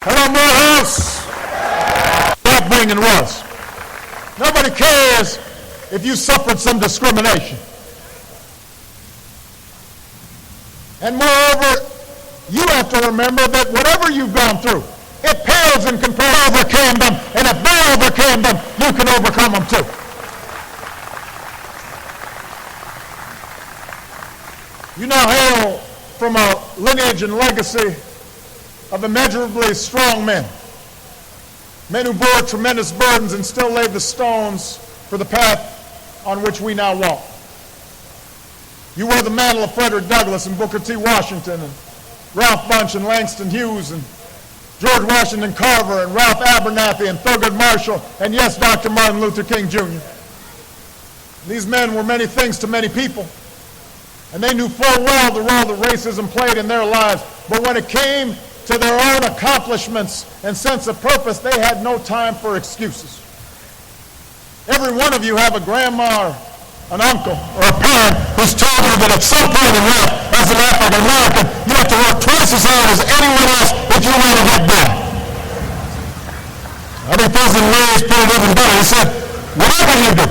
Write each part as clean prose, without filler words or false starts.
Hello, Morehouse. Upbringing was. Nobody cares if you suffered some discrimination. And moreover, you have to remember that whatever you've gone through, it pales in comparison. Overcame them, and if they overcame them, you can overcome them too. You now hail from a lineage and legacy of immeasurably strong men who bore tremendous burdens and still laid the stones for the path on which we now walk. You wear the mantle of Frederick Douglass and Booker T. Washington and Ralph Bunche and Langston Hughes and George Washington Carver and Ralph Abernathy and Thurgood Marshall and, yes, Dr. Martin Luther King Jr. These men were many things to many people, and they knew full well the role that racism played in their lives. But when it came to their own accomplishments and sense of purpose, they had no time for excuses. Every one of you have a grandma or an uncle or a parent who's told you that at some point in life, as an African American, you have to work twice as hard as anyone else if you want to get by. I think President Lay's put it even better. He said, whatever you do,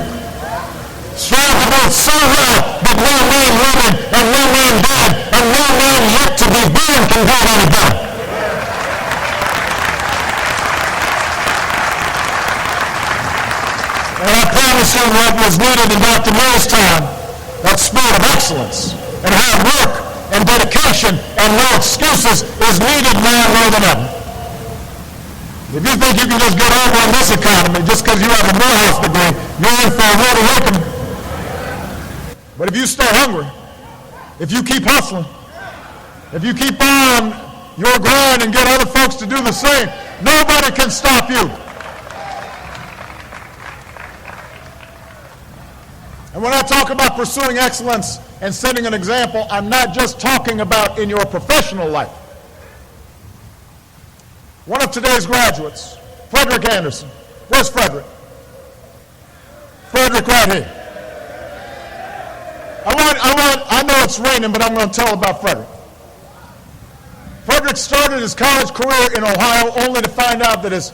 strive to do it so well that no man living and no man dead and no man yet to be born can do any better. And I promise you what was needed in Dr. Moore's time, that spirit of excellence and hard work and dedication and no excuses is needed now more than ever. If you think you can just get over in this economy just because you have a Morehouse degree, you're in for a rude awakening. But if you stay hungry, if you keep hustling, if you keep on your grind and get other folks to do the same, nobody can stop you. And when I talk about pursuing excellence and setting an example, I'm not just talking about in your professional life. One of today's graduates, Frederick Anderson. Where's Frederick? Frederick right here. I know it's raining, but I'm going to tell about Frederick. Frederick started his college career in Ohio only to find out that his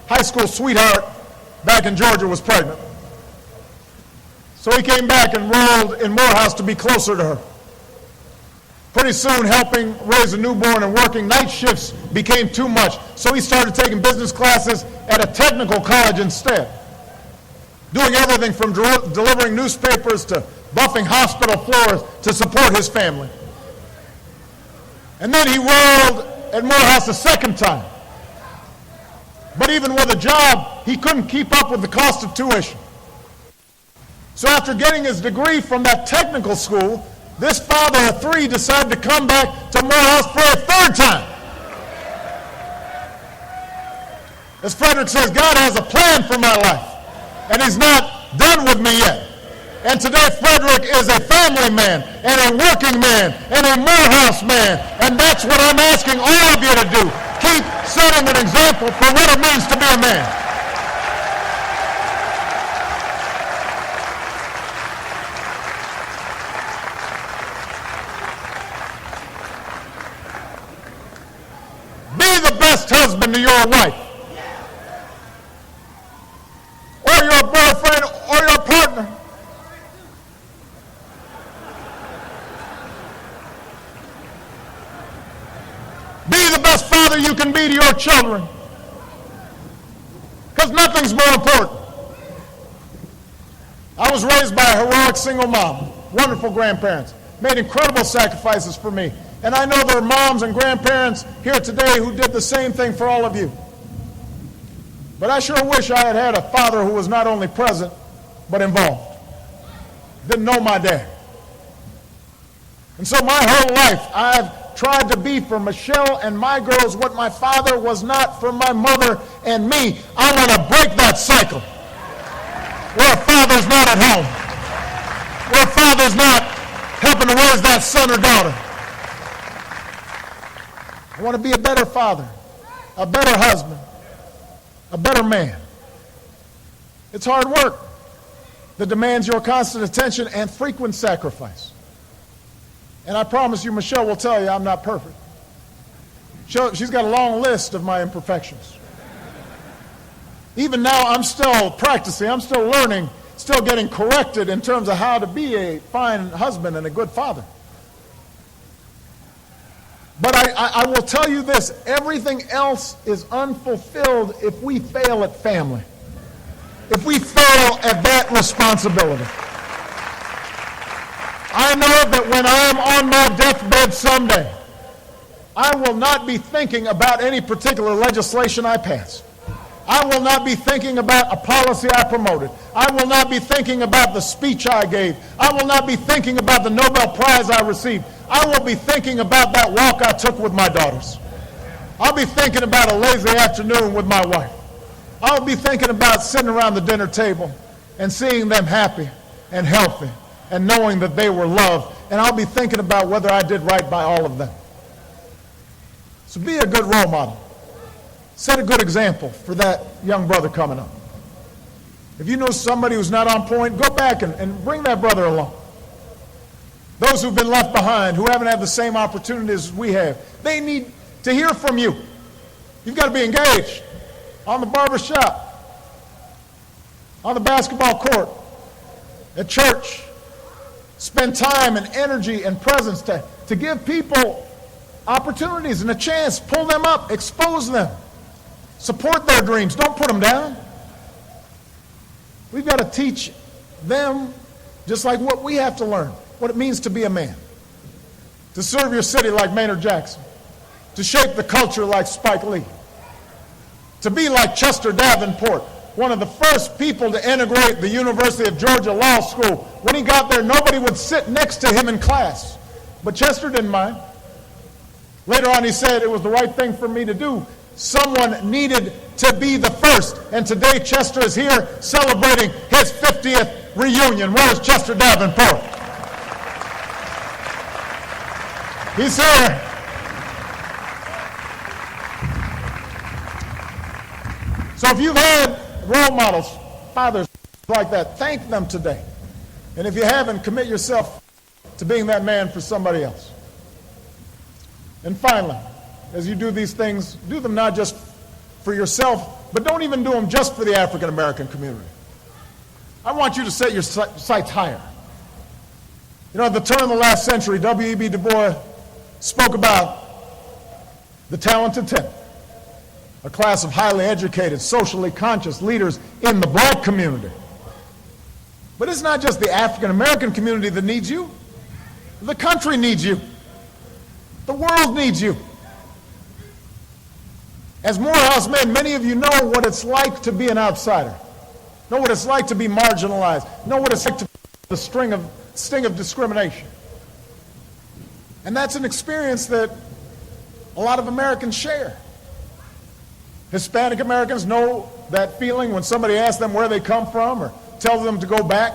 high school sweetheart back in Georgia was pregnant. So he came back and enrolled in Morehouse to be closer to her. Pretty soon, helping raise a newborn and working night shifts became too much, so he started taking business classes at a technical college instead, doing everything from delivering newspapers to buffing hospital floors to support his family. And then he enrolled at Morehouse a second time. But even with a job, he couldn't keep up with the cost of tuition. So after getting his degree from that technical school, this father of three decided to come back to Morehouse for a third time. As Frederick says, God has a plan for my life, and he's not done with me yet. And today Frederick is a family man, and a working man, and a Morehouse man, and that's what I'm asking all of you to do. Keep setting an example for what it means to be a man. Husband to your wife, or your boyfriend, or your partner. Be the best father you can be to your children, because nothing's more important. I was raised by a heroic single mom, wonderful grandparents, made incredible sacrifices for me. And I know there are moms and grandparents here today who did the same thing for all of you. But I sure wish I had had a father who was not only present, but involved. Didn't know my dad. And so my whole life, I've tried to be for Michelle and my girls what my father was not for my mother and me. I want to break that cycle. Where a father's not at home. Where a father's not helping to raise that son or daughter. I want to be a better father, a better husband, a better man. It's hard work that demands your constant attention and frequent sacrifice. And I promise you, Michelle will tell you I'm not perfect. She's got a long list of my imperfections. Even now, I'm still practicing, I'm still learning, still getting corrected in terms of how to be a fine husband and a good father. But I will tell you this, everything else is unfulfilled if we fail at family. If we fail at that responsibility. I know that when I am on my deathbed someday, I will not be thinking about any particular legislation I passed. I will not be thinking about a policy I promoted. I will not be thinking about the speech I gave. I will not be thinking about the Nobel Prize I received. I will be thinking about that walk I took with my daughters. I'll be thinking about a lazy afternoon with my wife. I'll be thinking about sitting around the dinner table and seeing them happy and healthy and knowing that they were loved. And I'll be thinking about whether I did right by all of them. So be a good role model. Set a good example for that young brother coming up. If you know somebody who's not on point, go back and bring that brother along. Those who've been left behind, who haven't had the same opportunities as we have, they need to hear from you. You've got to be engaged on the barber shop, on the basketball court, at church. Spend time and energy and presence to give people opportunities and a chance. Pull them up, expose them. Support their dreams. Don't put them down. We've got to teach them just like what we have to learn, what it means to be a man, to serve your city like Maynard Jackson, to shape the culture like Spike Lee, to be like Chester Davenport, one of the first people to integrate the University of Georgia Law School. When he got there, nobody would sit next to him in class, but Chester didn't mind. Later on, he said it was the right thing for me to do. Someone needed to be the first. And today, Chester is here celebrating his 50th reunion. Where's Chester Davenport? He's here. So if you've had role models, fathers like that, thank them today. And if you haven't, commit yourself to being that man for somebody else. And finally, as you do these things, do them not just for yourself, but don't even do them just for the African American community. I want you to set your sights higher. You know, at the turn of the last century, W.E.B. Du Bois spoke about the talented 10, a class of highly educated, socially conscious leaders in the black community. But it's not just the African American community that needs you. The country needs you. The world needs you. As Morehouse men, many of you know what it's like to be an outsider, know what it's like to be marginalized, know what it's like to the sting of discrimination. And that's an experience that a lot of Americans share. Hispanic Americans know that feeling when somebody asks them where they come from or tells them to go back.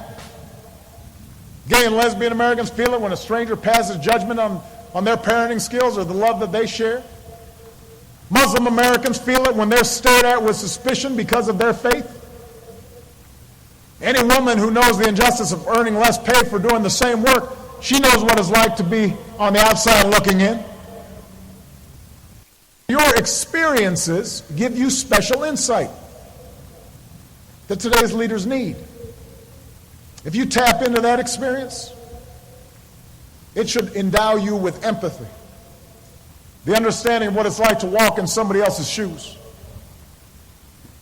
Gay and lesbian Americans feel it when a stranger passes judgment on their parenting skills or the love that they share. Muslim Americans feel it when they're stared at with suspicion because of their faith. Any woman who knows the injustice of earning less pay for doing the same work, she knows what it's like to be on the outside looking in. Your experiences give you special insight that today's leaders need. If you tap into that experience, it should endow you with empathy, the understanding of what it's like to walk in somebody else's shoes,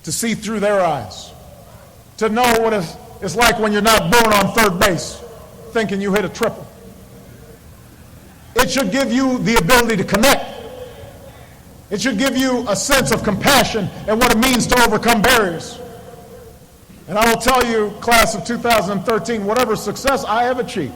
to see through their eyes, to know what it's like when you're not born on third base thinking you hit a triple. It should give you the ability to connect. It should give you a sense of compassion and what it means to overcome barriers. And I will tell you, class of 2013, whatever success I have achieved,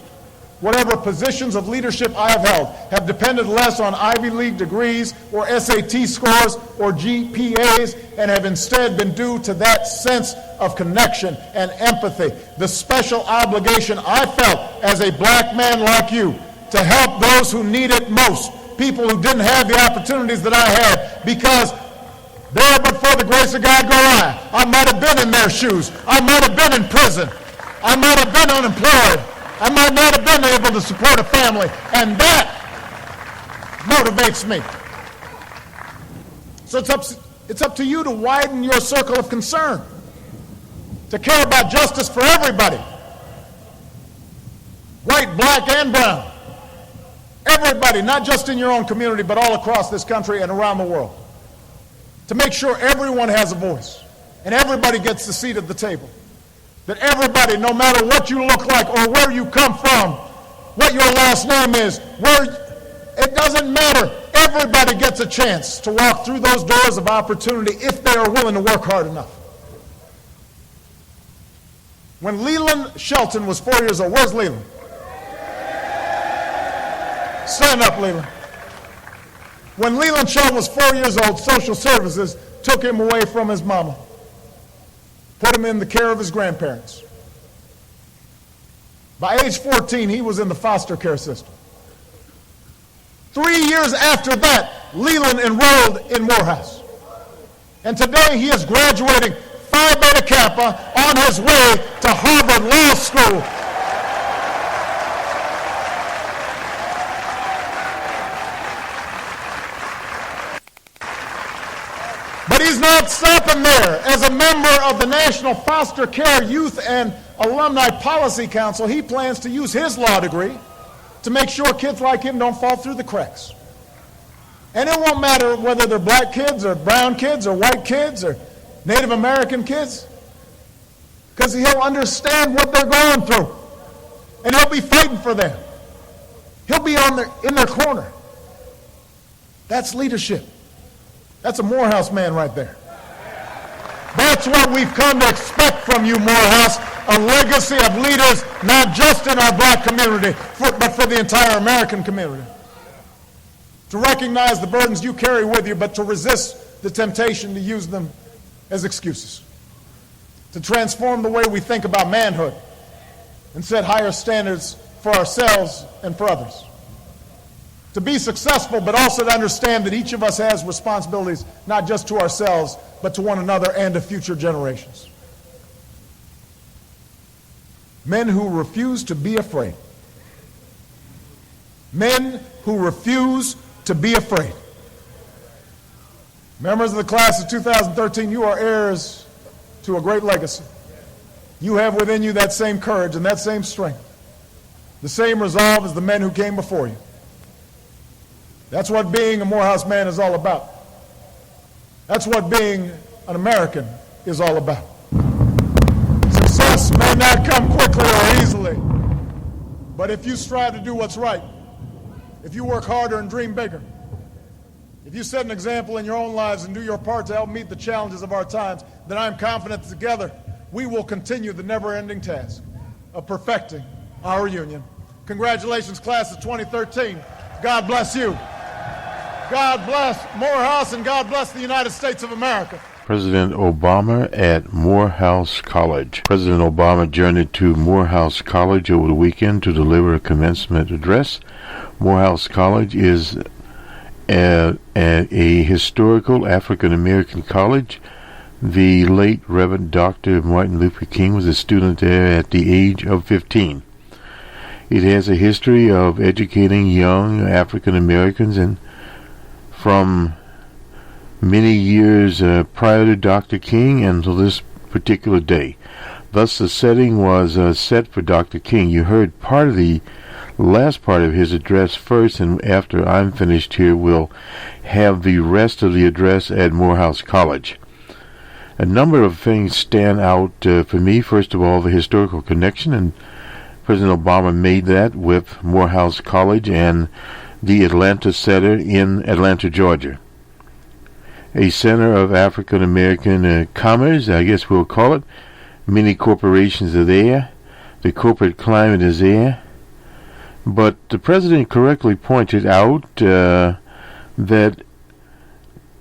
whatever positions of leadership I have held, have depended less on Ivy League degrees or SAT scores or GPAs and have instead been due to that sense of connection and empathy, the special obligation I felt as a black man like you to help those who need it most, people who didn't have the opportunities that I had, because there but for the grace of God go I might have been in their shoes. I might have been in prison. I might have been unemployed. I might not have been able to support a family. And that motivates me. So it's up to you to widen your circle of concern, to care about justice for everybody, white, black, and brown. Everybody, not just in your own community, but all across this country and around the world. To make sure everyone has a voice and everybody gets a seat at the table. That everybody, no matter what you look like or where you come from, what your last name is, it doesn't matter. Everybody gets a chance to walk through those doors of opportunity if they are willing to work hard enough. When Leland Shelton was 4 years old, where's Leland? Stand up, Leland. When Leland Shelton was 4 years old, social services took him away from his mama, put him in the care of his grandparents. By age 14, he was in the foster care system. 3 years after that, Leland enrolled in Morehouse. And today he is graduating Phi Beta Kappa on his way to Harvard Law School. But he's not stopping there. As a member of the National Foster Care Youth and Alumni Policy Council, he plans to use his law degree to make sure kids like him don't fall through the cracks. And it won't matter whether they're black kids or brown kids or white kids or Native American kids, because he'll understand what they're going through. And he'll be fighting for them. He'll be in their corner. That's leadership. That's a Morehouse man right there. That's what we've come to expect from you, Morehouse, a legacy of leaders not just in our black community, but for the entire American community. To recognize the burdens you carry with you, but to resist the temptation to use them as excuses. To transform the way we think about manhood and set higher standards for ourselves and for others. To be successful, but also to understand that each of us has responsibilities, not just to ourselves, but to one another and to future generations. Men who refuse to be afraid. Men who refuse to be afraid. Members of the class of 2013, you are heirs to a great legacy. You have within you that same courage and that same strength, the same resolve as the men who came before you. That's what being a Morehouse man is all about. That's what being an American is all about. Success may not come quickly or easily, but if you strive to do what's right, if you work harder and dream bigger, if you set an example in your own lives and do your part to help meet the challenges of our times, then I'm confident that together we will continue the never-ending task of perfecting our union. Congratulations, class of 2013. God bless you. God bless Morehouse, and God bless the United States of America. President Obama at Morehouse College. President Obama journeyed to Morehouse College over the weekend to deliver a commencement address. Morehouse College is a historical African-American college. The late Reverend Dr. Martin Luther King was a student there at the age of 15. It has a history of educating young African-Americans, and from many years prior to Dr. King and to this particular day. Thus the setting was set for Dr. King. You heard part of the last part of his address first, and after I'm finished here, we'll have the rest of the address at Morehouse College. A number of things stand out for me. First of all, the historical connection, and President Obama made that with Morehouse College and the Atlanta Center in Atlanta, Georgia. A center of African-American commerce, I guess we'll call it. Many corporations are there. The corporate climate is there. But the president correctly pointed out that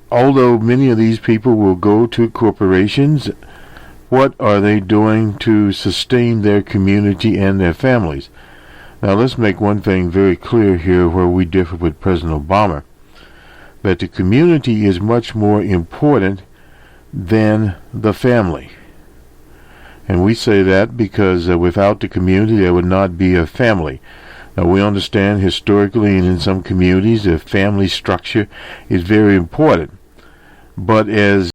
although many of these people will go to corporations, what are they doing to sustain their community and their families? Now let's make one thing very clear here where we differ with President Obama, that the community is much more important than the family. And we say that because without the community there would not be a family. Now we understand historically and in some communities the family structure is very important. but as